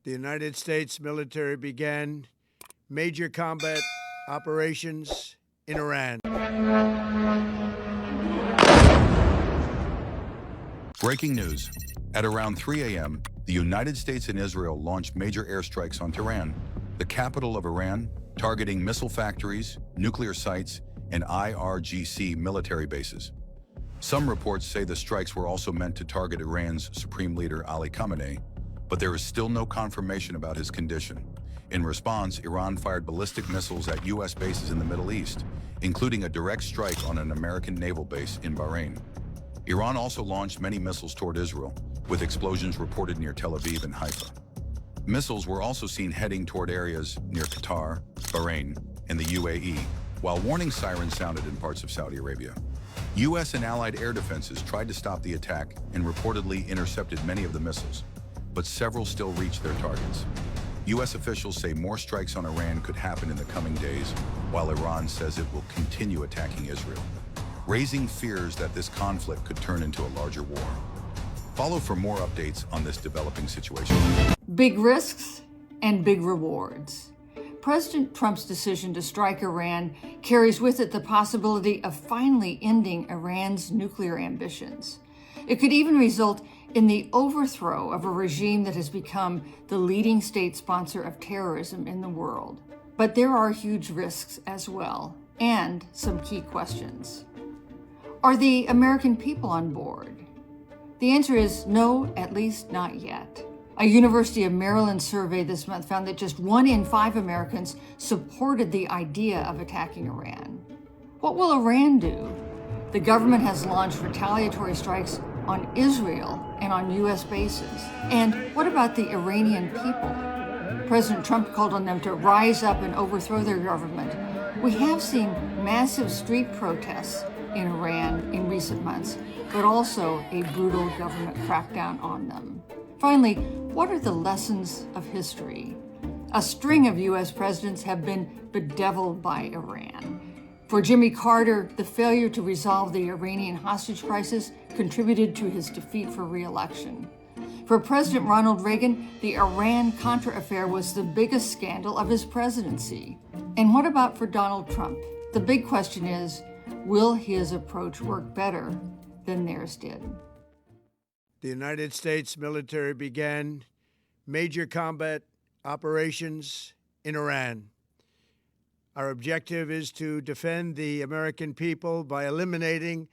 The United States military began major combat operations in Iran. Breaking news. At around 3 a.m., the United States and Israel launched major airstrikes on Tehran, the capital of Iran, targeting missile factories, nuclear sites, and IRGC military bases. Some reports say the strikes were also meant to target Iran's Supreme Leader Ali Khamenei, but there is still no confirmation about his condition. In response, Iran fired ballistic missiles at U.S. bases in the Middle East, including a direct strike on an American naval base in Bahrain. Iran also launched many missiles toward Israel, with explosions reported near Tel Aviv and Haifa. Missiles were also seen heading toward areas near Qatar, Bahrain, and the UAE, while warning sirens sounded in parts of Saudi Arabia. U.S. and allied air defenses tried to stop the attack and reportedly intercepted many of the missiles, but several still reached their targets. U.S. officials say more strikes on Iran could happen in the coming days, while Iran says it will continue attacking Israel, raising fears that this conflict could turn into a larger war. Follow for more updates on this developing situation. Big risks and big rewards. President Trump's decision to strike Iran carries with it the possibility of finally ending Iran's nuclear ambitions. It could even result in the overthrow of a regime that has become the leading state sponsor of terrorism in the world. But there are huge risks as well, and some key questions. Are the American people on board? The answer is no, at least not yet. A University of Maryland survey this month found that just 1 in 5 Americans supported the idea of attacking Iran. What will Iran do? The government has launched retaliatory strikes on Israel and on U.S. bases. And what about the Iranian people? President Trump called on them to rise up and overthrow their government. We have seen massive street protests in Iran in recent months, but also a brutal government crackdown on them. Finally, what are the lessons of history? A string of U.S. presidents have been bedeviled by Iran. For Jimmy Carter, the failure to resolve the Iranian hostage crisis contributed to his defeat for re-election. For President Ronald Reagan, the Iran-Contra affair was the biggest scandal of his presidency. And what about for Donald Trump? The big question is, will his approach work better than theirs did? The United States military began major combat operations in Iran. Our objective is to defend the American people by eliminating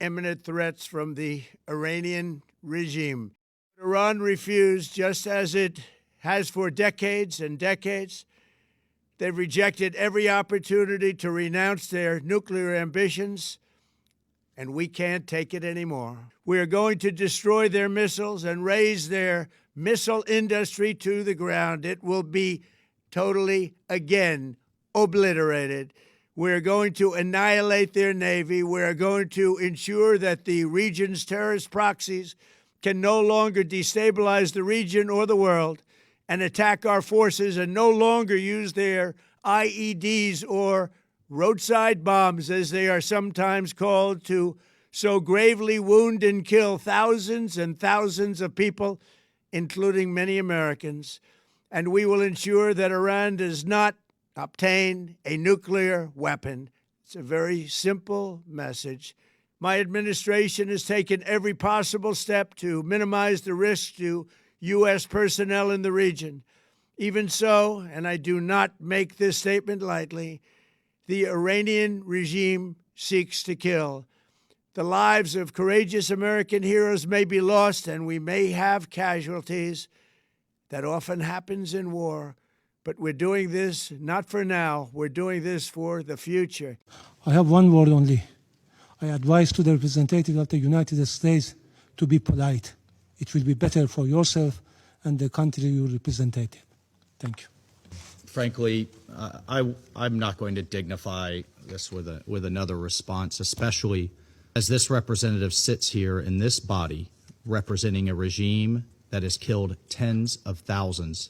imminent threats from the Iranian regime. Iran refused, just as it has for decades and decades. They've rejected every opportunity to renounce their nuclear ambitions, and we can't take it anymore. We are going to destroy their missiles and raise their missile industry to the ground. It will be totally, again, obliterated. We're going to annihilate their navy. We're going to ensure that the region's terrorist proxies can no longer destabilize the region or the world and attack our forces, and no longer use their IEDs or roadside bombs, as they are sometimes called, to so gravely wound and kill thousands and thousands of people, including many Americans. And we will ensure that Iran does not obtain a nuclear weapon. It's a very simple message. My administration has taken every possible step to minimize the risk to U.S. personnel in the region. Even so, and I do not make this statement lightly, the Iranian regime seeks to kill. The lives of courageous American heroes may be lost, and we may have casualties. That often happens in war. But we're doing this not for now. We're doing this for the future. I have one word only. I advise to the representative of the United States to be polite. It will be better for yourself and the country you represent. Thank you. Frankly, I'm not going to dignify this with another response, especially as this representative sits here in this body representing a regime that has killed tens of thousands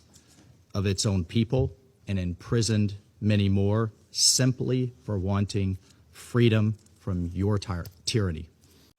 of its own people and imprisoned many more simply for wanting freedom from your tyranny.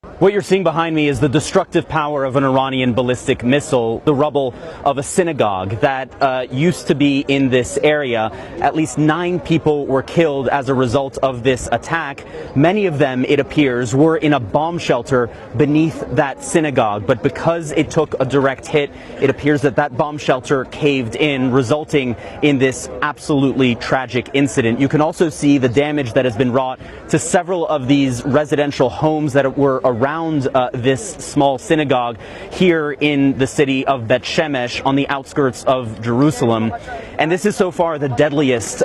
What you're seeing behind me is the destructive power of an Iranian ballistic missile, the rubble of a synagogue that used to be in this area. At least 9 people were killed as a result of this attack. Many of them, it appears, were in a bomb shelter beneath that synagogue. But because it took a direct hit, it appears that that bomb shelter caved in, resulting in this absolutely tragic incident. You can also see the damage that has been wrought to several of these residential homes that were around this small synagogue here in the city of Bet Shemesh on the outskirts of Jerusalem. And this is so far the deadliest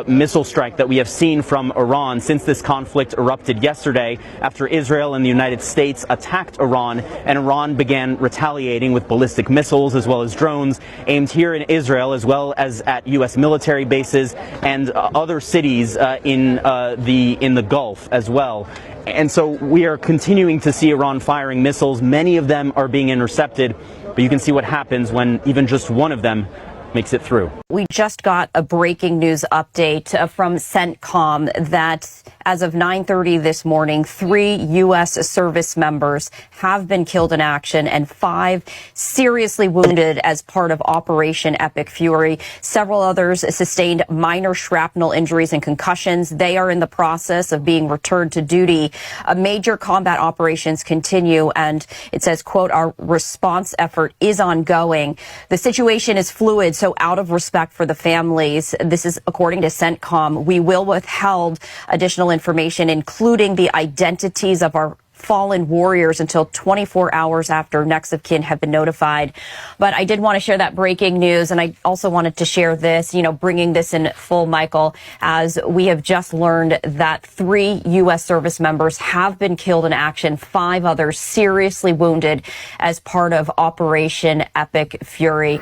missile strike that we have seen from Iran since this conflict erupted yesterday after Israel and the United States attacked Iran, and Iran began retaliating with ballistic missiles as well as drones aimed here in Israel as well as at U.S. military bases and other cities in the Gulf as well. And so we are continuing to see Iran firing missiles. Many of them are being intercepted, but you can see what happens when even just one of them makes it through. We just got a breaking news update from CENTCOM that as of 9:30 this morning, 3 U.S. service members have been killed in action and 5 seriously wounded as part of Operation Epic Fury. Several others sustained minor shrapnel injuries and concussions. They are in the process of being returned to duty. Major combat operations continue, and it says, quote, "Our response effort is ongoing. The situation is fluid, so out of respect for the families," this is according to CENTCOM, "we will withhold additional information, including the identities of our fallen warriors, until 24 hours after next of kin have been notified." But I did want to share that breaking news, and I also wanted to share this, bringing this in full, Michael, as we have just learned that 3 U.S. service members have been killed in action, 5 others seriously wounded as part of Operation Epic Fury.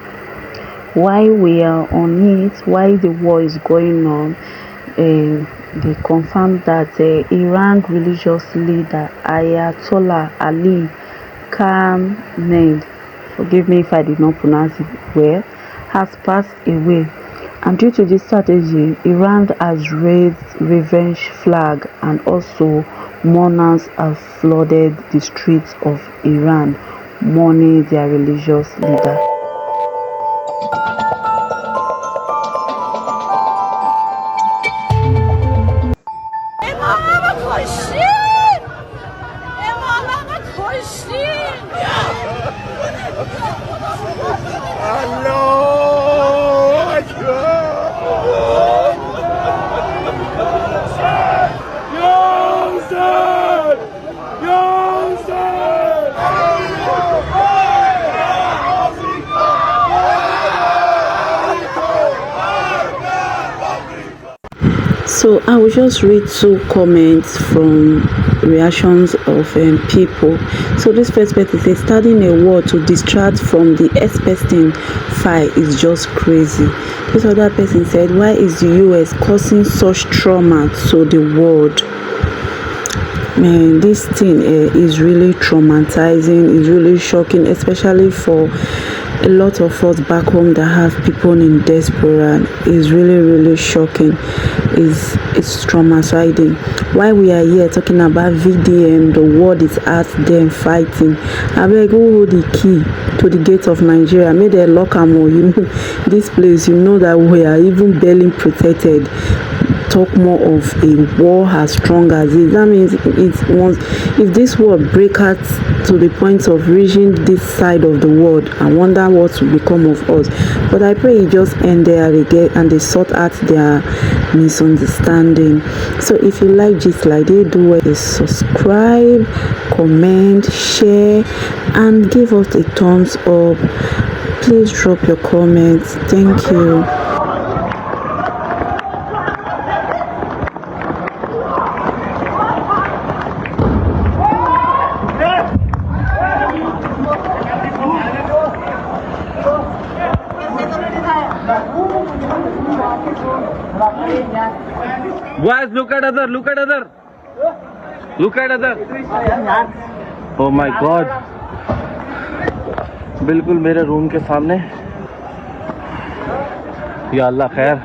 While we are on it, while the war is going on, they confirmed that Iran religious leader Ayatollah Ali Khamenei, forgive me if I did not pronounce it well, has passed away. And due to this strategy, Iran has raised revenge flag, and also mourners have flooded the streets of Iran, mourning their religious leader. So I will just read 2 comments from reactions of people. So this first person says, starting a war to distract from the Epstein file is just crazy. This other person said, why is the US causing such trauma to the world? Man, this thing is really traumatizing, is really shocking, especially for a lot of us back home that have people in diaspora. Is really shocking. It's traumatizing. While we are here talking about VDM, the world is out there fighting. I beg, who hold the key to the gate of Nigeria? May they lock them all. This place, that we are even barely protected. Talk more of a war as strong as it. That means if this war breaks out to the point of reaching this side of the world, I wonder what will become of us. But I pray it just end there again and they sort out their misunderstanding. So if you like Gist Like This, do a subscribe, comment, share, and give us a thumbs up. Please drop your comments. Thank you. Guys, look at other. Oh my God. बिल्कुल मेरे room के सामने. या अल्लाह खैर.